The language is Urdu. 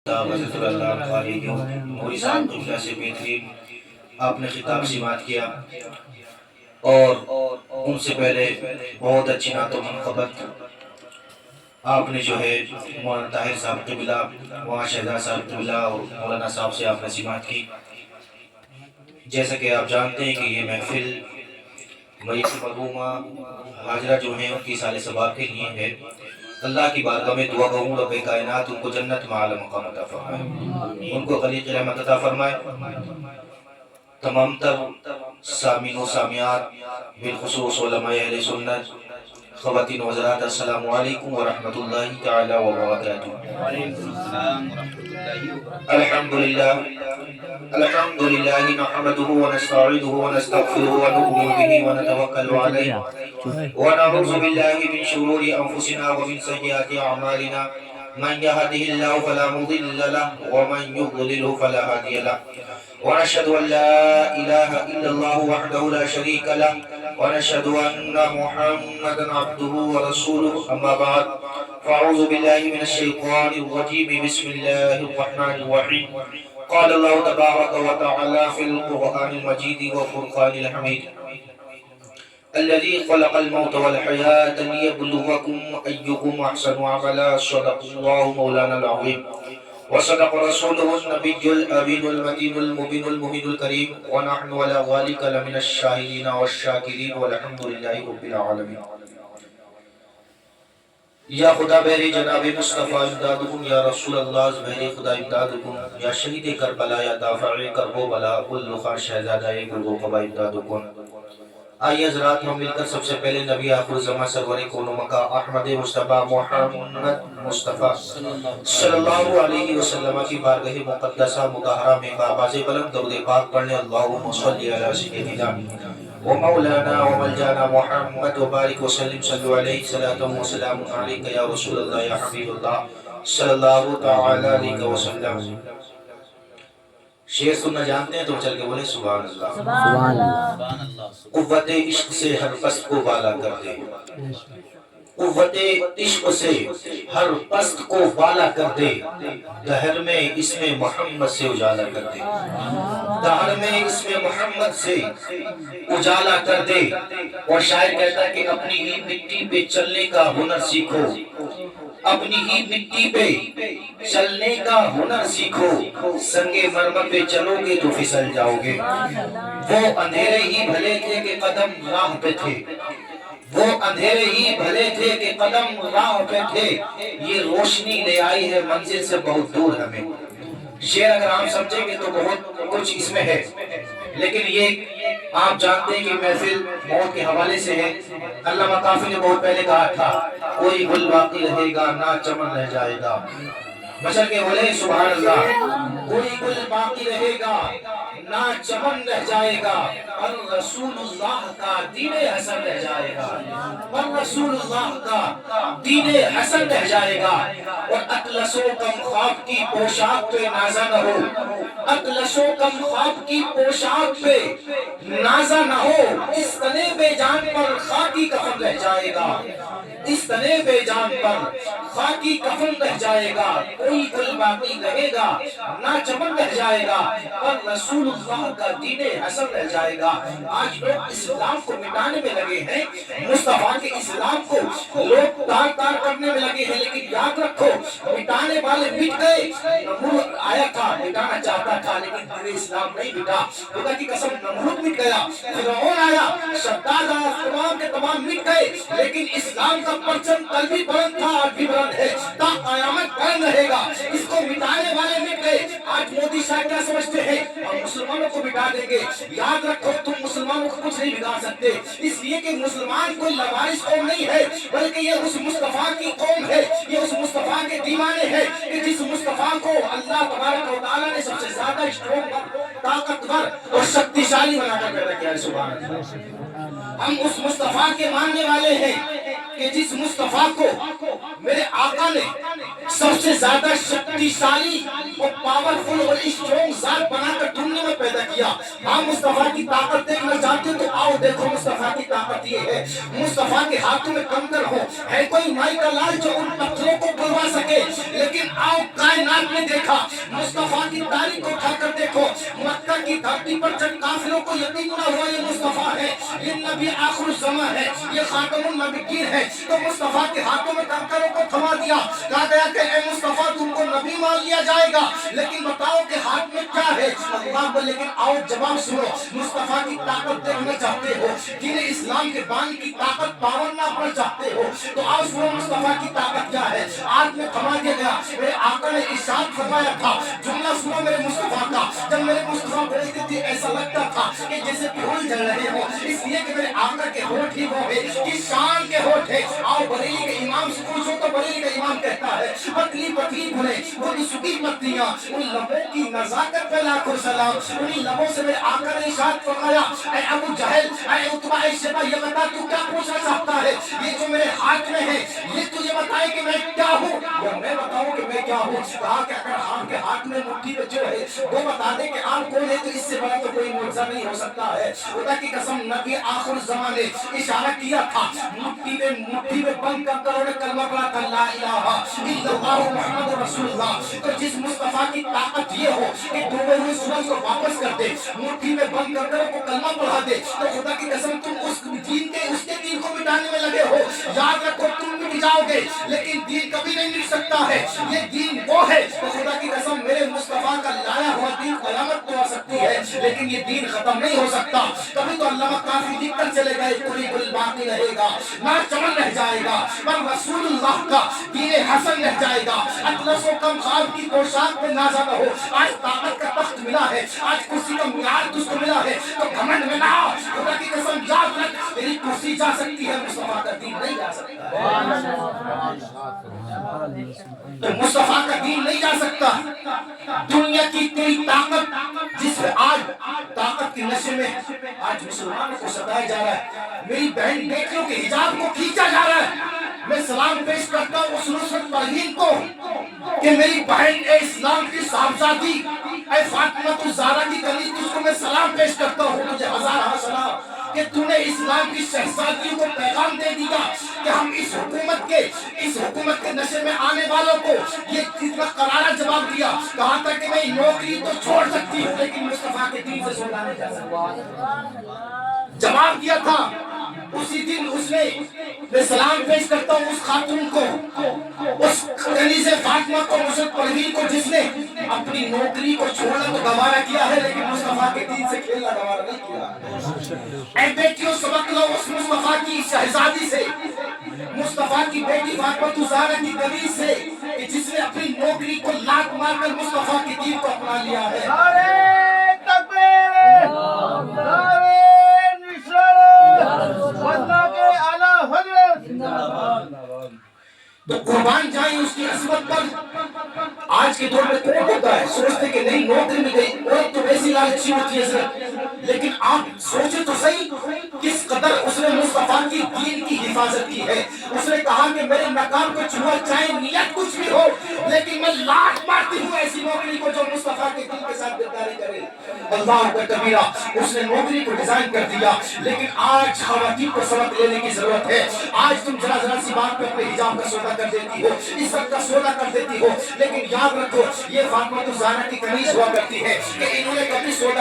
حضرت اللہ خالد نوری صاحب قبلہ سے بہترین آپ نے خطاب سماعت کیا اور ان سے پہلے بہت اچھی نعت و منقبت آپ نے جو ہے مولانا طاہر صاحب قبلہ، مولانا شہزاد صاحب قبلہ اور مولانا صاحب سے آپ نے سماعت کی۔ جیسا کہ آپ جانتے ہیں کہ یہ محفل میت مرحومہ حاجرہ جو ہیں ان کی سال ثواب کے لیے ہے۔ اللہ کی بارگاہ میں دعا کروں رب کائنات ان کو جنت میں اعلیٰ مقام عطا فرمائے، ان کو خلیق رحمت عطا فرمائے۔ تمام تر سامعین و سامعات بالخصوص علماء اہل سنت، خواتین و حضرات، السلام علیکم ورحمۃ اللہ تعالی وبرکاتہ۔ الحمدللہ الحمدللہ نحمده ونستعینه ونستغفره ونؤمن به ونتوکل علیہ ونعوذ باللہ من شرور انفسنا ومن سیئات اعمالنا، من يهده الله فلا مضل له ومن يضلل فلا هادي له، ونشهد ان لا اله الا الله وحده لا شريك له، ونشهد ان محمدا عبده ورسوله، اما بعد فاعوذ بالله من الشيطان الرجيم، بسم الله الرحمن الرحيم، قال الله تبارك وتعالى في القرآن المجيد والفرقان الحميد، الذي خلق الموت والحياة ليبلوكم أيكم أحسن عملا، صدق الله مولانا العظيم وصدق رسوله النبي الأمين المتين المبين المهين الكريم، ونحن على ذلك لمن الشاهدين والشاكرين والحمد لله رب العالمين۔ یا خدا بہر جناب مصطفیٰ امدادکم، یا رسول اللہ بہر خدا امدادکم، یا شہید کربلا، یا دافع کرب و بلا، کل خان شہزادہ گرگ و قبا امدادکم۔ آئیے حضرات ہم مل کر سب سے پہلے نبی آخر زمان سرور کون و مکہ احمد مصطفیٰ محمد مصطفیٰ صلی اللہ علیہ وسلم کی بارگاہ مقدسہ مطہرہ میں بآواز بلند درود پاک پڑھنے، اللہم صلی علی سیدنا ومولانا وملجانا محمد وبارک وسلم، صلو علیہ صلاۃ و سلام علیک یا رسول اللہ یا حبیب اللہ صلی اللہ تعالی علیہ وسلم۔ شعر سننا جانتے ہیں تو چل کے بولے سبحان اللہ۔ سبحان اللہ۔ قوت عشق سے ہر پست کو بالا کر دے، قوت عشق سے ہر پست کو بالا کر دے، دہر میں اسم محمد سے اجالا کر دے، دہر میں اسم محمد سے اجالا کر دے۔ اور شاعر کہتا ہے کہ اپنی ہی مٹی پہ چلنے کا ہنر سیکھو، اپنی ہی مٹی پہ چلنے کا ہنر سیکھو، سنگے مرمر پہ چلو گے تو پھسل جاؤ گے۔ وہ اندھیرے ہی بھلے تھے کہ قدم راہ پہ تھے، وہ اندھیرے ہی بھلے تھے کہ قدم راہ پہ تھے، یہ روشنی لے آئی ہے منزل سے بہت دور ہمیں۔ شعر اگر ہم سمجھیں گے تو بہت کچھ اس میں ہے، لیکن یہ آپ جانتے ہیں کہ محفل موت کے حوالے سے ہے۔ علامہ کافی نے بہت پہلے کہا تھا، کوئی گل باقی رہے گا نہ چمن رہ جائے گا، بشر کے بولے سبحان اللہ۔ کوئی گل باقی رہے گا نہ چمن رہ جائے گا، پر رسول اللہ کا دین حسن رہ جائے گا، پر رسول اللہ کا دین حسن رہ جائے گا۔ اور اطلس و کم خواب کی پوشاک پہ نازا نہ ہو، اطلس و کم خواب کی پوشاک پہ نازا نہ ہو، اس تنے بے جان پر خاکی کفن رہ جائے گا، اس تنے بے جان پر خاکی کفن رہ جائے گا۔ کوئی گل باقی رہے گا نہ چمن رہ جائے گا، پر رسول اللہ کا دین حسن رہ جائے گا۔ آج لوگ اسلام کو مٹانے میں لگے ہیں، مصطفیٰ کے اسلام کو لوگ تار تار کرنے میں لگے ہیں، لیکن یاد رکھو مٹانے والے مٹ گئے۔ نمرود آیا تھا، مٹانا چاہتا تھا لیکن پھر اسلام نہیں مٹا، خدا کی قسم نمرود مٹ گیا، فرعون آیا، شداد آیا، تمام کے تمام مٹ گئے، لیکن اسلام کا پرچم کل بھی بلند تھا آج بھی بلند ہے، تا قیامت قائم رہے گا۔ اس کو مٹانے والے مٹ گئے۔ آج مودی صاحب کیا سمجھتے ہیں ہم مسلمانوں کو مٹا دیں گے؟ یاد رکھو تم مسلمانوں کو کچھ نہیں بگاڑ سکتے، اس لیے کہ مسلمان کوئی لوارث قوم نہیں ہے، بلکہ یہ اس مصطفیٰ کی قوم ہے، یہ اس مصطفیٰ کے دیوانے ہیں کہ جس مصطفیٰ کو اللہ تبارک و تعالیٰ نے سب سے زیادہ اسٹرونگ، طاقتور اور شکتیشالی بنا کر پیدا کیا ہے۔ سبحان اللہ۔ ہم اس مصطفیٰ کے ماننے والے ہیں کہ جس مصطفیٰ کو میرے آقا نے سب سے زیادہ شکتیشالی اور پاورفل اور اسٹرونگ ذات بنا کر دنیا میں پیدا کیا۔ ہم مصطفیٰ کی طاقت دیکھنا چاہتے ہو تو آؤ دیکھو مصطفیٰ کی طاقت یہ ہے، مصطفیٰ کے ہاتھوں میں کنکر ہو، ہے کوئی مائی کا لال جو ان پتھروں کو گلوا سکے، لیکن آؤ کائنات میں نہیں دیکھا. مصطفیٰ کی تاریخ کو اٹھا کر دیکھو. مکہ کی دھرتی پر جب کافروں کو یقین نہ ہوا یہ مصطفیٰ ہے, یہ نبی آخر الزمان ہے, یہ خاتم النبیین ہے, تو مصطفیٰ کے ہاتھوں میں کنکروں کو تھما دیا. کہا گیا کہ اے مصطفیٰ تم کو نبی مان لیا جائے گا, لیکن بتاؤ کہ ہاتھ میں کیا ہے. اللہ کو لیکن آؤ جواب سنو. مصطفیٰ کی طاقت دیکھنا چاہتے ہو, دین اسلام کے بانی کی طاقت پاور نہ چاہتے ہو, تو آؤ سنو مصطفیٰ کی طاقت کیا ہے. آج میں تھما دیا گیا. میرے آقا نے ارشاد فرمایا تھا, جملہ سنو میرے مصطفیٰ کا. جب میرے مصطفیٰ بولتے تھے ایسا لگتا تھا کہ جیسے پھول جل رہے ہو, اس لیے کہ میرے آقا کے ہونٹ ہی وہ ہے کہ شان کے ہونٹ ہے. آؤ بریلی کے امام سے پوچھو تو بریلی کا امام کہتا ہے پتلی پتلی بھولے وہ سکی پتلیاں, ان لبوں کی نزاکت پہ لاکھوں سلام. انہی لبوں سے میرے آقا نے ارشاد فرمایا, اے ابو جہل, اے عتبہ, اے شیبہ, یہ بتا تو کیا پوچھنا چاہتا ہے. یہ جو میرے ہاتھ میں ہے یہ تجھے بتائے کہ میں کیا ہوں یا میں بتاؤں کہ میں کیا ہوں. کہا کہ اگر آپ کے ہاتھ میں مٹھی میں جو ہے وہ بتا دے کہ آپ کون ہے, تو اس سے بڑا تو کوئی معجزہ نہیں ہو سکتا ہے. خدا کی قسم نبی آخر الزمان نے اشارہ کیا تھا, مٹھی میں بند کر انہوں نے کلمہ پڑھا تھا لا الہ الا اللہ محمد رسول اللہ. تو جس مصطفیٰ کی طاقت یہ ہو کہ ڈوبے ہوئے سورج کو واپس کر دے, مٹھی میں بند کر کو کلمہ پڑھا دے, تو خدا کی قسم تم اس دین کے اس کے دین کو مٹانے میں لگے ہو. یاد رکھو تم مٹ جاؤ گے لیکن دین کبھی نہیں مٹ سکتا ہے. یہ دین وہ ہے, تو خدا کی قسم میرے مصطفیٰ کا لایا ہوا دین قیامت تو آ سکتی ہے لیکن یہ دین ختم نہیں ہو سکتا. کبھی تو علامہ کافی لکھ کر چلے گئے پوری گل باقی رہے گا, نہ چمن رہ جائے گا, پر رسول اللہ کا دین حسن رہ جائے گا. اطلس و کم خواب کی پوشاک میں نازا نہ ہو. آج طاقت کا تخت ملا ہے, آج کرسی کا معیار تجھ کو ملا ہے, تو گھمنڈ میں نہ آؤ. خدا کی قسم یاد رکھ, تیری کرسی جا سکتی ہے, مصطفیٰ کا دین نہیں جا سکتا. تو مصطفیٰ کا دین نہیں جا سکتا. دنیا کی تیری طاقت جس میں آج طاقت کے نشے میں آج مسلمانوں کو ستایا جا رہا ہے. میری بہن بیٹیوں کے حجاب کو کھینچا جا رہا ہے. میں سلام پیش کرتا ہوں اس نصرت پروین کو کہ میری بہن اے اسلام کی صاحبزادی اے فاطمہ الزہرا کی کنیز, تجھ کو میں سلام پیش کرتا ہوں. تجھے ہزارہ سلام کہ تو نے اسلام کی شہزادیوں کو پیغام دے دیا کہ ہم اس حکومت کے نشے میں آنے والوں کو یہ کتنا کرارا جواب دیا. کہا تھا کہ میں نوکری تو چھوڑ سکتی ہوں لیکن مصطفیٰ کے دین سے سونا نہیں جا سکتا. جواب دیا تھا اسی دن اس نے. میں سلام پیش کرتا ہوں اس خاتون کو, اس کنیز فاطمہ کو, نصرت پروین کو, جس نے اپنی نوکری کو چھوڑنا تو گوارا کیا ہے لیکن مصطفیٰ کے دین سے کھیلنا گوارا نہیں کیا. اے بیٹیوں سبق لو اس مصطفیٰ کی شہزادی سے, مصطفیٰ کی بیٹی فاطمہ الزہرا کی کنیز سے, کہ جس نے اپنی نوکری کو لات مار کر مصطفیٰ کے دین کو اپنا لیا ہے. نعرہ تکبیر, نعرہ نصرت, اللہ کے اعلیٰ حضرت. تو قربان جائیں اس کی عظمت پر. آج کے دور میں کون ہوتا ہے سوچتے کہ نہیں نوکری میں گئی اور تو ویسی لالچی ہوتی ہے سر, لیکن آپ سوچے تو صحیح کس قدر اس نے مصطفیٰ کی دین کی حفاظت کی ہے. اس نے کہا کہ میرے مقام کو چھوا چاہے نیت کچھ بھی ہو لیکن میں لاٹ مارتی ہوں ایسی نوکری کو جو مصطفیٰ کے دین کے ساتھ غداری کرے. اللہ کا کبیرہ, اس نے نوکری کو ڈیزائن کر دیا. لیکن آج خواتین کو سبق لینے کی ضرورت ہے. آج تم ذرا سی بات پہ اپنے حجاب کا سودا کر دیتی ہو, عزت کا سودا کر دیتی ہو, لیکن یاد رکھو یہ فاطمہ الزہرا کی کنیز ہوا کرتی ہے کہ انہوں نے کبھی سودا